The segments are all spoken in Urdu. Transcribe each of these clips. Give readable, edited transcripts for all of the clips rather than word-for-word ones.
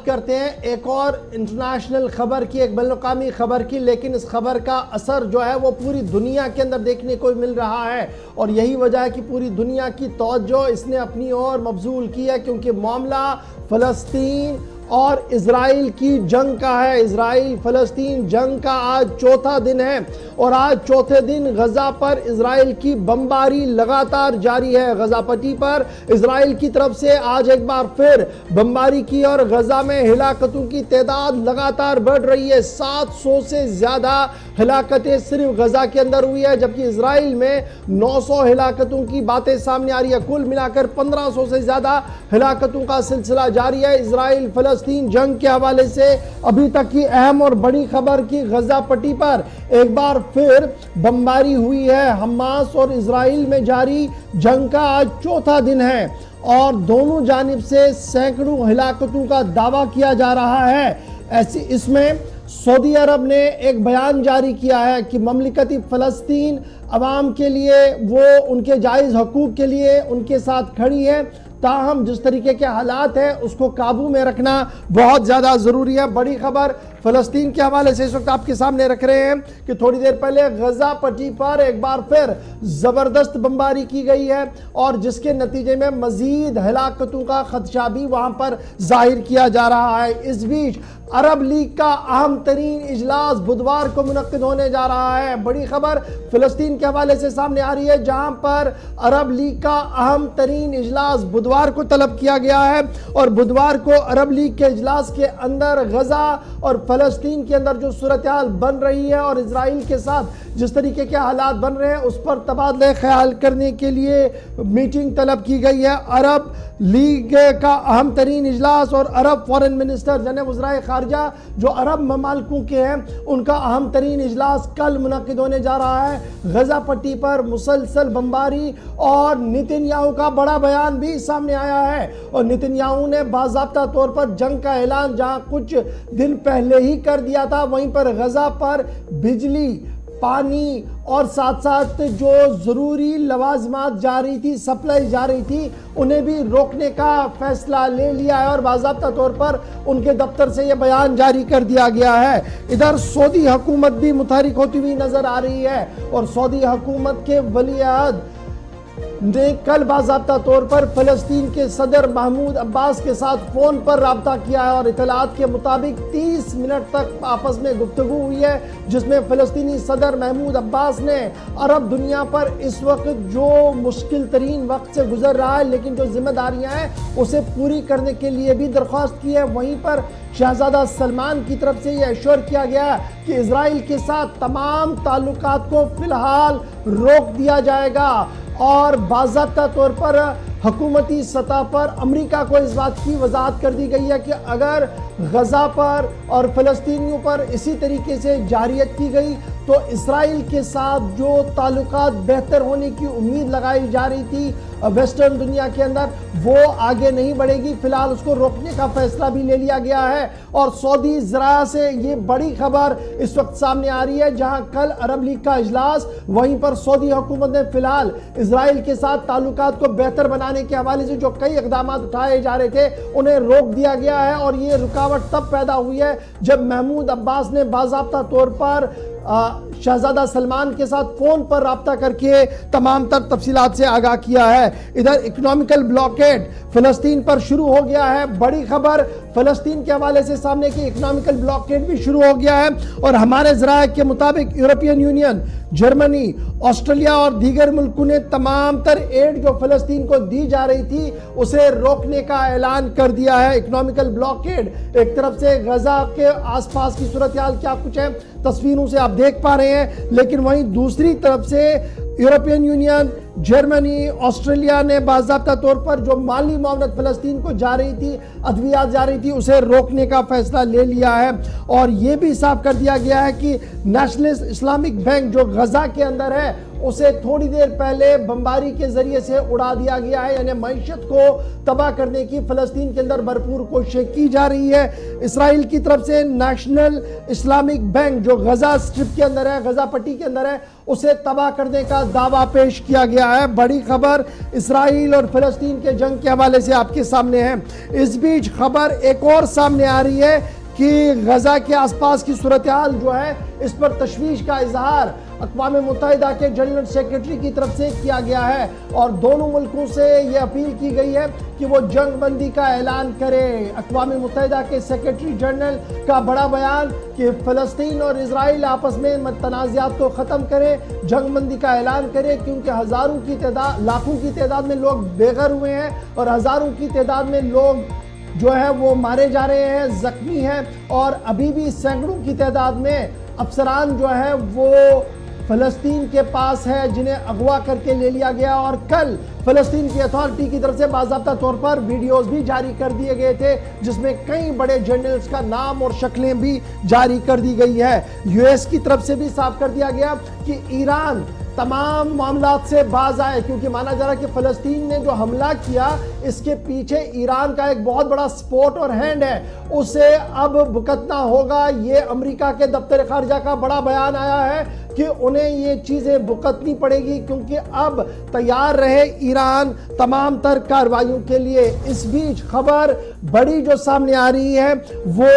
بات کرتے ہیں ایک اور انٹرنیشنل خبر کی، ایک بین الاقوامی خبر کی، لیکن اس خبر کا اثر جو ہے وہ پوری دنیا کے اندر دیکھنے کو مل رہا ہے، اور یہی وجہ ہے کہ پوری دنیا کی توجہ اس نے اپنی اور مبذول کی ہے، کیونکہ معاملہ فلسطین اور اسرائیل کی جنگ کا ہے۔ اسرائیل فلسطین جنگ کا آج چوتھا دن ہے، اور آج چوتھے دن غزہ پر اسرائیل کی بمباری لگاتار جاری ہے۔ غزہ پٹی پر اسرائیل کی طرف سے آج ایک بار پھر بمباری کی، اور غزہ میں ہلاکتوں کی تعداد لگاتار بڑھ رہی ہے۔ 700 سے زیادہ ہلاکتیں صرف غزہ کے اندر ہوئی ہے، جبکہ اسرائیل میں 900 ہلاکتوں کی باتیں سامنے آ رہی ہے۔ کل ملا کر 1500 سے زیادہ ہلاکتوں کا سلسلہ جاری ہے۔ اسرائیل فلسطین جنگ کے حوالے سے ابھی تک کی اہم اور بڑی خبر کی غزہ پٹی پر ایک بار پھر بمباری ہوئی ہے۔ حماس اور اسرائیل میں جاری جنگ کا آج چوتھا دن ہے، اور دونوں جانب سے سینکڑوں ہلاکتوں کا دعویٰ کیا جا رہا ہے۔ اس میں سعودی عرب نے ایک بیان جاری کیا ہے کہ مملکت فلسطین عوام کے لیے، وہ ان کے جائز حقوق کے لیے ان کے ساتھ کھڑی ہے، تاہم جس طریقے کے حالات ہیں اس کو قابو میں رکھنا بہت زیادہ ضروری ہے۔ بڑی خبر فلسطین کے حوالے سے اس وقت آپ کے سامنے رکھ رہے ہیں کہ تھوڑی دیر پہلے غزہ پٹی پر ایک بار پھر زبردست بمباری کی گئی ہے، اور جس کے نتیجے میں مزید ہلاکتوں کا خدشہ بھی وہاں پر ظاہر کیا جا رہا ہے۔ اس بیچ عرب لیگ کا اہم ترین اجلاس بدوار کو منعقد ہونے جا رہا ہے۔ بڑی خبر فلسطین کے حوالے سے سامنے آ رہی ہے، جہاں پر عرب لیگ کا اہم ترین اجلاس بدوار کو طلب کیا گیا ہے، اور بدوار کو عرب لیگ کے اجلاس کے اندر غزہ اور فلسطین کے اندر جو صورتحال بن رہی ہے اور اسرائیل کے ساتھ جس طریقے کے حالات بن رہے ہیں اس پر تبادلہ خیال کرنے کے لیے میٹنگ طلب کی گئی ہے۔ عرب لیگ کا اہم ترین اجلاس اور عرب فارن منسٹر یعنی وزرائے خارجہ جو عرب ممالکوں کے ہیں، ان کا اہم ترین اجلاس کل منعقد ہونے جا رہا ہے۔ غزہ پٹی پر مسلسل بمباری اور نتن یاہو کا بڑا بیان بھی سامنے آیا ہے، اور نتن یاہو نے باضابطہ طور پر جنگ کا اعلان جہاں کچھ دن پہلے ہی کر دیا تھا، وہیں پر غزہ پر بجلی، پانی اور ساتھ ساتھ جو ضروری لوازمات جا رہی تھی، سپلائی جا رہی تھی، انہیں بھی روکنے کا فیصلہ لے لیا ہے، اور باضابطہ طور پر ان کے دفتر سے یہ بیان جاری کر دیا گیا ہے۔ ادھر سعودی حکومت بھی متحرک ہوتی ہوئی نظر آ رہی ہے، اور سعودی حکومت کے ولی عہد نے کل باضابطہ طور پر فلسطین کے صدر محمود عباس کے ساتھ فون پر رابطہ کیا ہے، اور اطلاعات کے مطابق 30 منٹ تک آپس میں گفتگو ہوئی ہے، جس میں فلسطینی صدر محمود عباس نے عرب دنیا پر اس وقت جو مشکل ترین وقت سے گزر رہا ہے لیکن جو ذمہ داریاں ہیں اسے پوری کرنے کے لیے بھی درخواست کی ہے۔ وہیں پر شہزادہ سلمان کی طرف سے یہ ایشور کیا گیا کہ اسرائیل کے ساتھ تمام تعلقات کو فی الحال روک دیا جائے گا، اور باضابطہ طور پر حکومتی سطح پر امریکہ کو اس بات کی وضاحت کر دی گئی ہے کہ اگر غزہ پر اور فلسطینیوں پر اسی طریقے سے جارحیت کی گئی تو اسرائیل کے ساتھ جو تعلقات بہتر ہونے کی امید لگائی جا رہی تھی ویسٹرن دنیا کے اندر، وہ آگے نہیں بڑھے گی۔ فی الحال اس کو روکنے کا فیصلہ بھی لے لیا گیا ہے، اور سعودی ذرائع سے یہ بڑی خبر اس وقت سامنے آ رہی ہے، جہاں کل عرب لیگ کا اجلاس، وہیں پر سعودی حکومت نے فی الحال اسرائیل کے ساتھ تعلقات کو بہتر بنانے کے حوالے سے جو کئی اقدامات اٹھائے جا رہے تھے انہیں روک دیا گیا ہے، اور یہ رکاوٹ تب پیدا ہوئی ہے جب محمود عباس نے باضابطہ طور پر شہزادہ سلمان کے ساتھ فون پر رابطہ کر کے تمام تر تفصیلات سے آگاہ کیا ہے۔ ادھر اکنامیکل بلاکیڈ فلسطین پر شروع ہو گیا ہے۔ بڑی خبر فلسطین کے حوالے سے سامنے کی اکنامیکل بلاکیڈ بھی شروع ہو گیا ہے، اور ہمارے ذرائع کے مطابق یورپین یونین، جرمنی، آسٹریلیا اور دیگر ملکوں نے تمام تر ایڈ جو فلسطین کو دی جا رہی تھی اسے روکنے کا اعلان کر دیا ہے۔ اکنامیکل بلاکیڈ ایک طرف سے غزہ کے آس پاس کی صورتحال کیا کچھ ہے تصویروں سے آپ دیکھ پا رہے ہیں، لیکن وہیں دوسری طرف سے یورپین یونین، جرمنی، آسٹریلیا نے باضابطہ طور پر جو مالی معاونت فلسطین کو جا رہی تھی، ادویات جا رہی تھی، اسے روکنے کا فیصلہ لے لیا ہے، اور یہ بھی صاف کر دیا گیا ہے کہ نیشنل اسلامک بینک جو غزہ کے اندر ہے اسے تھوڑی دیر پہلے بمباری کے ذریعے سے اڑا دیا گیا ہے، یعنی معیشت کو تباہ کرنے کی فلسطین کے اندر بھرپور کوششیں کی جا رہی ہے۔ اسرائیل کی طرف سے نیشنل اسلامک بینک جو غزہ سٹرپ کے اندر ہے، غزہ پٹی کے اندر ہے، اسے تباہ کرنے کا دعویٰ پیش کیا گیا ہے۔ بڑی خبر اسرائیل اور فلسطین کے جنگ کے حوالے سے آپ کے سامنے ہے۔ اس بیچ خبر ایک اور سامنے آ رہی ہے کہ غزہ کے آس پاس کی صورتحال جو ہے اس پر تشویش کا اظہار اقوام متحدہ کے جنرل سیکریٹری کی طرف سے کیا گیا ہے، اور دونوں ملکوں سے یہ اپیل کی گئی ہے کہ وہ جنگ بندی کا اعلان کرے۔ اقوام متحدہ کے سیکریٹری جنرل کا بڑا بیان کہ فلسطین اور اسرائیل آپس میں تنازعات کو ختم کرے، جنگ بندی کا اعلان کرے، کیونکہ لاکھوں کی تعداد میں لوگ بے گھر ہوئے ہیں اور ہزاروں کی تعداد میں لوگ جو ہے وہ مارے جا رہے ہیں، زخمی ہیں، اور ابھی بھی سینکڑوں کی تعداد میں افسران جو ہے وہ فلسطین کے پاس ہے جنہیں اغوا کر کے لے لیا گیا، اور کل فلسطین کی اتھارٹی کی طرف سے باضابطہ طور پر ویڈیوز بھی جاری کر دیے گئے تھے جس میں کئی بڑے جنرلز کا نام اور شکلیں بھی جاری کر دی گئی ہے۔ یو ایس کی طرف سے بھی صاف کر دیا گیا کہ ایران تمام معاملات سے باز آئے، کیونکہ مانا جا رہا کہ فلسطین نے جو حملہ کیا اس کے پیچھے ایران کا ایک بہت بڑا سپورٹ اور ہینڈ ہے، اسے اب بھگتنا ہوگا۔ یہ امریکہ کے دفتر خارجہ کا بڑا بیان آیا ہے کہ انہیں یہ چیزیں بھگتنی پڑے گی، کیونکہ اب تیار رہے ایران تمام تر کارروائیوں کے لیے۔ اس بیچ خبر بڑی جو سامنے آ رہی ہے وہ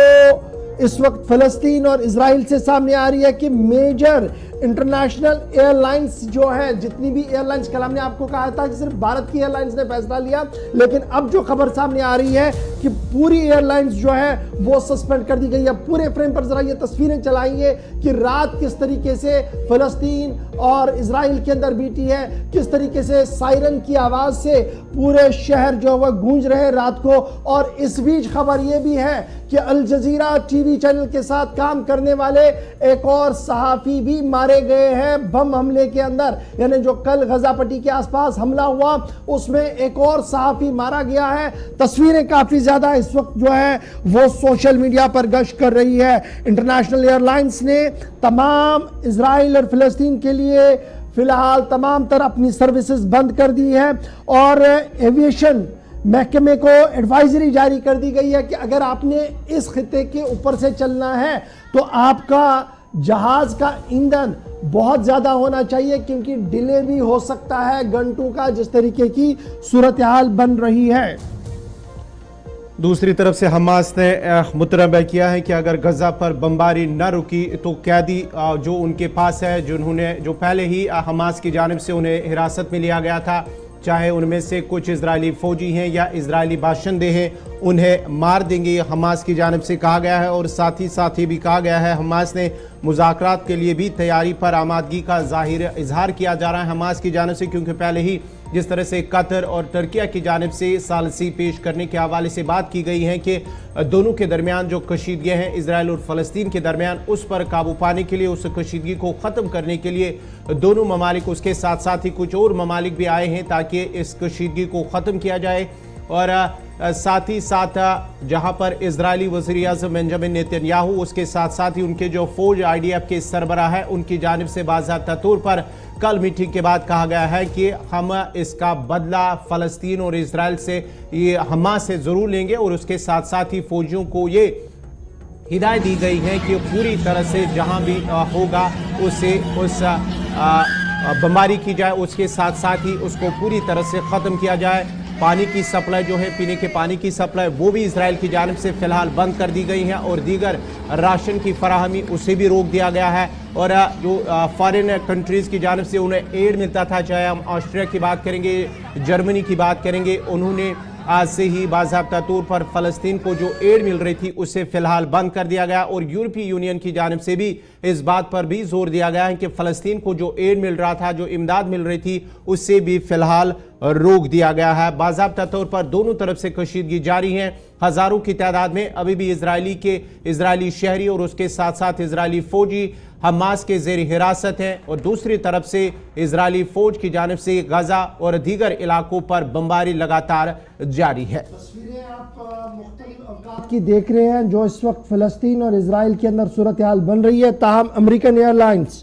اس وقت فلسطین اور اسرائیل سے سامنے آ رہی ہے کہ میجر انٹرنیشنل ایئر لائنز جو ہے، جتنی بھی ایئر لائنز، کل ہم نے آپ کو کہا تھا کہ صرف بھارت کی ایئر لائنز نے فیصلہ لیا، لیکن اب جو خبر سامنے آ رہی ہے کہ پوری ایئر لائنز جو ہے وہ سسپینڈ کر دی گئی ہے۔ پورے فریم پر ذرا یہ تصویریں چلائیے کہ رات کس طریقے سے فلسطین اور اسرائیل کے اندر بیتی ہے، کس طریقے سے سائرن کی آواز سے پورے شہر جو وہ گونج رہے رات کو۔ اور اس بیچ خبر یہ بھی ہے کہ الجزیرہ ٹی وی چینل کے ساتھ کام کرنے والے ایک اور صحافی بھی مارے گئے ہیں بم حملے کے اندر، یعنی جو کل غزہ پٹی کے آس پاس حملہ ہوا اس میں ایک اور صحافی مارا گیا ہے۔ تصویریں کافی زیادہ اس وقت جو ہے وہ سوشل میڈیا پر گشت کر رہی ہے۔ انٹرنیشنل ایئر لائنز نے تمام اسرائیل اور فلسطین کے لیے فی الحال تمام تر اپنی سروسز بند کر دی ہے، اور ایویشن محکمے کو ایڈوائزری جاری کر دی گئی ہے کہ اگر آپ نے اس خطے کے اوپر سے چلنا ہے تو آپ کا جہاز کا ایندھن بہت زیادہ ہونا چاہیے، کیونکہ ڈیلے بھی ہو سکتا ہے گھنٹوں کا، جس طریقے کی صورتحال بن رہی ہے۔ دوسری طرف سے حماس نے متنبہ کیا ہے کہ اگر غزہ پر بمباری نہ رکی تو قیدی جو ان کے پاس ہے، جو پہلے ہی حماس کی جانب سے انہیں حراست میں لیا گیا تھا، چاہے ان میں سے کچھ اسرائیلی فوجی ہیں یا اسرائیلی باشندے ہیں، انہیں مار دیں گے، حماس کی جانب سے کہا گیا ہے۔ اور ساتھ ہی بھی کہا گیا ہے حماس نے مذاکرات کے لیے بھی تیاری پر آمادگی کا اظہار کیا جا رہا ہے حماس کی جانب سے، کیونکہ پہلے ہی جس طرح سے قطر اور ترکیہ کی جانب سے ثالثی پیش کرنے کے حوالے سے بات کی گئی ہے کہ دونوں کے درمیان جو کشیدگیاں ہیں اسرائیل اور فلسطین کے درمیان، اس پر قابو پانے کے لیے، اس کشیدگی کو ختم کرنے کے لیے دونوں ممالک، اس کے ساتھ ہی کچھ اور ممالک بھی آئے ہیں تاکہ اس کشیدگی کو ختم کیا جائے۔ اور ساتھ ہی جہاں پر اسرائیلی وزیر اعظم بنجامن نیتن یاہو، اس کے ساتھ ہی ان کے جو فوج IDF کے سربراہ ہے، ان کی جانب سے باضابطہ طور پر کل میٹنگ کے بعد کہا گیا ہے کہ ہم اس کا بدلہ فلسطین اور اسرائیل سے، یہ حماس سے ضرور لیں گے، اور اس کے ساتھ ہی فوجیوں کو یہ ہدایت دی گئی ہے کہ پوری طرح سے جہاں بھی ہوگا اسے اس بمباری کی جائے، اس کے ساتھ ہی اس کو پوری طرح سے ختم کیا جائے۔ پانی کی سپلائی جو ہے، پینے کے پانی کی سپلائی، وہ بھی اسرائیل کی جانب سے فی الحال بند کر دی گئی ہے، اور دیگر راشن کی فراہمی اسے بھی روک دیا گیا ہے۔ اور جو فارن کنٹریز کی جانب سے انہیں ایڈ ملتا تھا، چاہے ہم آسٹریا کی بات کریں گے، جرمنی کی بات کریں گے، انہوں نے آج سے ہی باضابطہ طور پر فلسطین کو جو ایڈ مل رہی تھی اسے فی الحال بند کر دیا گیا۔ اور یورپی یونین کی جانب سے بھی اس بات پر بھی زور دیا گیا ہے کہ فلسطین کو جو ایڈ مل رہا تھا، جو امداد مل رہی تھی، اس سے بھی فی الحال روک دیا گیا ہے۔ باضابطہ طور پر دونوں طرف سے کشیدگی جاری ہے، ہزاروں کی تعداد میں ابھی بھی اسرائیلی شہری اور اس کے ساتھ اسرائیلی فوجی حماس کے زیر حراست ہیں، اور دوسری طرف سے اسرائیلی فوج کی جانب سے غزہ اور دیگر علاقوں پر بمباری لگاتار جاری ہے۔ تصویریں آپ مختلف اوقات کی دیکھ رہے ہیں جو اس وقت فلسطین اور اسرائیل کے اندر صورتحال بن رہی ہے، تاہم امریکن ایئر لائنز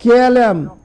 KLM,